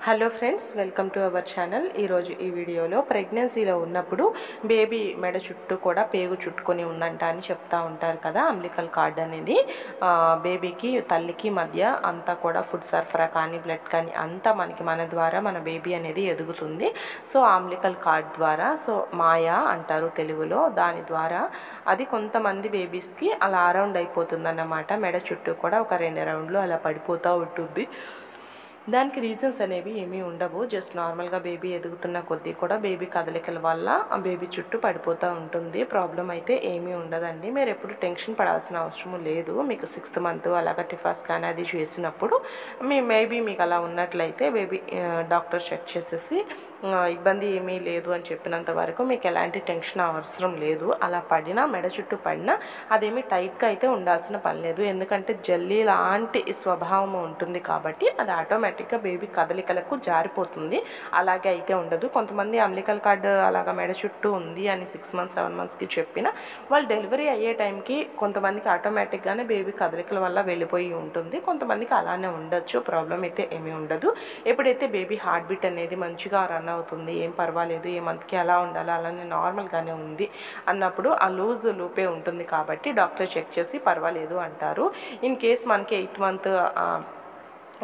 Hello friends, welcome to our channel. ఈరోజు ఈ వీడియోలో ప్రెగ్నెన్సీలో ఉన్నప్పుడు బేబీ మెడ చుట్టూ కూడా పేగు చుట్టుకొని ఉందంట అని చెప్తా ఉంటారు కదా. అంబ్లికల్ కార్డ్ అనేది బేబీకి తల్లికి మధ్య అంతా కూడా ఫుడ్ సరఫరా కానీ బ్లడ్ కానీ అంతా మన ద్వారా మన బేబీ అనేది ఎదుగుతుంది. సో అంబ్లికల్ కార్డ్ ద్వారా, సో మాయా అంటారు తెలుగులో, దాని ద్వారా అది కొంతమంది బేబీస్కి అలా అరౌండ్ అయిపోతుందన్నమాట. మెడ చుట్టూ కూడా ఒక 2 రౌండ్లు అలా పడిపోతూ ఉంటుంది. దానికి రీజన్స్ అనేవి ఏమీ ఉండవు. జస్ట్ నార్మల్గా బేబీ ఎదుగుతున్న కొద్దీ కూడా బేబీ కదలికల వల్ల ఆ బేబీ చుట్టూ పడిపోతూ ఉంటుంది. ప్రాబ్లం అయితే ఏమీ ఉండదండి. మీరు ఎప్పుడు టెన్షన్ పడాల్సిన అవసరం లేదు. మీకు 6th మంత్ అలాగా టిఫా స్కాన్ అది చేసినప్పుడు మేబీ మీకు అలా ఉన్నట్లయితే బేబీ డాక్టర్ చెక్ చేసేసి ఇబ్బంది ఏమీ లేదు అని చెప్పినంత వరకు మీకు ఎలాంటి టెన్షన్ అవసరం లేదు. అలా పడినా, మెడ చుట్టూ పడినా అదేమీ టైట్గా అయితే ఉండాల్సిన పని లేదు. ఎందుకంటే జల్లీ లాంటి స్వభావం ఉంటుంది కాబట్టి అది ఆటోమేటిక్గా బేబీ కదలికలకు జారిపోతుంది. అలాగే అయితే ఉండదు. కొంతమంది అంబ్లికల్ కార్డ్ అలాగా మెడ చుట్టూ ఉంది అని 6 మంత్స్ 7 మంత్స్కి చెప్పినా వాళ్ళు డెలివరీ అయ్యే టైంకి కొంతమందికి ఆటోమేటిక్గానే బేబీ కదలికల వల్ల వెళ్ళిపోయి ఉంటుంది. కొంతమందికి అలానే ఉండొచ్చు. ప్రాబ్లం అయితే ఏమీ ఉండదు. ఎప్పుడైతే బేబీ హార్ట్ బీట్ అనేది మంచిగా రన్ అవుతుంది, ఏం పర్వాలేదు, ఏ మంత్కి ఎలా ఉండాలో అలానే నార్మల్గానే ఉంది అన్నప్పుడు ఆ లూపే ఉంటుంది కాబట్టి డాక్టర్ చెక్ చేసి పర్వాలేదు అంటారు. ఇన్ కేస్ మనకి 8th మంత్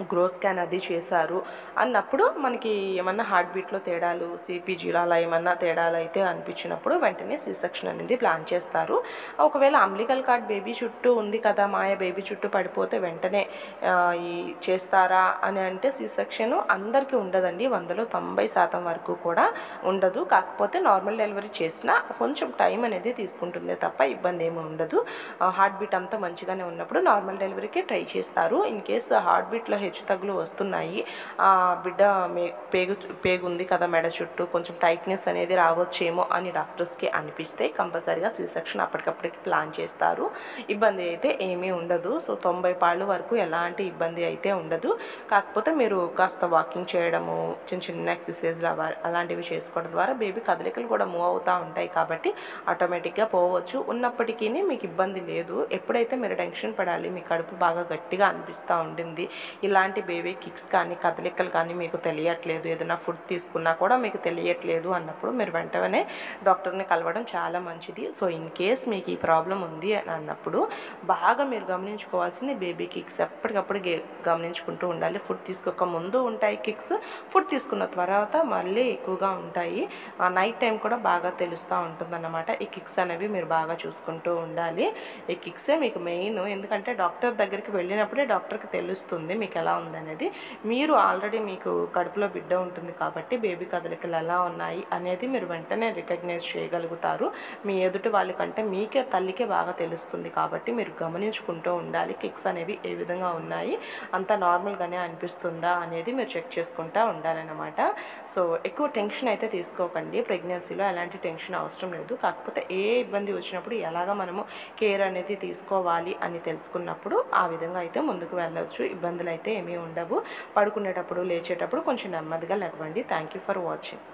గ్రో స్కాన్ అది చేశారు అన్నప్పుడు మనకి ఏమన్నా హార్ట్ బీట్లో తేడాలు, సిపిజీలో అలా ఏమన్నా తేడాలు అయితే అనిపించినప్పుడు వెంటనే సి సెక్షన్ అనేది ప్లాన్ చేస్తారు. ఒకవేళ అంబ్లికల్ కార్డ్ బేబీ చుట్టూ ఉంది కదా, మాయ బేబీ చుట్టూ పడిపోతే వెంటనే ఈ చేస్తారా అని అంటే సి సెక్షన్ అందరికీ ఉండదండి. 100లో 90% వరకు కూడా ఉండదు. కాకపోతే నార్మల్ డెలివరీ చేసినా కొంచెం టైం అనేది తీసుకుంటుంది తప్ప ఇబ్బంది ఏమి ఉండదు. హార్ట్ బీట్ అంతా మంచిగానే ఉన్నప్పుడు నార్మల్ డెలివరీకి ట్రై చేస్తారు. ఇన్ కేస్ హార్ట్ బీట్లో హెచ్చు తగ్గులు వస్తున్నాయి, బిడ్డ పేగు ఉంది కదా మెడ చుట్టూ, కొంచెం టైట్నెస్ అనేది రావచ్చేమో అని డాక్టర్స్కి అనిపిస్తే కంపల్సరీగా సి సెక్షన్ అప్పటికప్పటికి ప్లాన్ చేస్తారు. ఇబ్బంది అయితే ఏమీ ఉండదు. సో 90 పాళ్ళు వరకు ఎలాంటి ఇబ్బంది అయితే ఉండదు. కాకపోతే మీరు కాస్త వాకింగ్ చేయడము, చిన్న ఎక్సర్సైజ్లు అలాంటివి చేసుకోవడం ద్వారా బేబీ కదలికలు కూడా మూవ్ అవుతూ ఉంటాయి కాబట్టి ఆటోమేటిక్గా పోవచ్చు. ఉన్నప్పటికీ మీకు ఇబ్బంది లేదు. ఎప్పుడైతే మీరు టెన్షన్ పడాలి, మీ కడుపు బాగా గట్టిగా అనిపిస్తూ ఉంటుంది, ఇలాంటి బేబీ కిక్స్ కానీ కదలికలు కానీ మీకు తెలియట్లేదు, ఏదైనా ఫుడ్ తీసుకున్నా కూడా మీకు తెలియట్లేదు అన్నప్పుడు మీరు వెంటనే డాక్టర్ని కలవడం చాలా మంచిది. సో ఇన్ కేస్ మీకు ఈ ప్రాబ్లం ఉంది అని అన్నప్పుడు బాగా మీరు గమనించుకోవాల్సింది బేబీ కిక్స్ ఎప్పటికప్పుడు గమనించుకుంటూ ఉండాలి. ఫుడ్ తీసుకోక ముందు ఉంటాయి కిక్స్, ఫుడ్ తీసుకున్న తర్వాత మళ్ళీ ఎక్కువగా ఉంటాయి. నైట్ టైం కూడా బాగా తెలుస్తూ ఉంటుందన్నమాట. ఈ కిక్స్ అనేవి మీరు బాగా చూసుకుంటూ ఉండాలి. ఈ కిక్సే మీకు మెయిన్. ఎందుకంటే డాక్టర్ దగ్గరికి వెళ్ళినప్పుడే డాక్టర్కి తెలుస్తుంది మీకు ఎలా ఉందనేది. మీరు ఆల్రెడీ మీకు కడుపులో బిడ్డ ఉంటుంది కాబట్టి బేబీ కదలికలు ఎలా ఉన్నాయి అనేది మీరు వెంటనే రికగ్నైజ్ చేయగలుగుతారు. మీ ఎదుటి వాళ్ళకంటే మీకే తల్లికే బాగా తెలుస్తుంది కాబట్టి మీరు గమనించుకుంటూ ఉండాలి. కిక్స్ అనేవి ఏ విధంగా ఉన్నాయి, అంత నార్మల్గానే అనిపిస్తుందా అనేది మీరు చెక్ చేసుకుంటూ ఉండాలన్నమాట. సో ఎక్కువ టెన్షన్ అయితే తీసుకోకండి. ప్రెగ్నెన్సీలో ఎలాంటి టెన్షన్ అవసరం లేదు. కాకపోతే ఏ ఇబ్బంది వచ్చినప్పుడు ఎలాగ మనము కేర్ అనేది తీసుకోవాలి అని తెలుసుకున్నప్పుడు ఆ విధంగా అయితే ముందుకు వెళ్ళవచ్చు. ఇబ్బందులు అయితే ఏమీ ఉండవు. పడుకునేటప్పుడు లేచేటప్పుడు కొంచెం నెమ్మదిగా లెగవండి. Thank you for watching.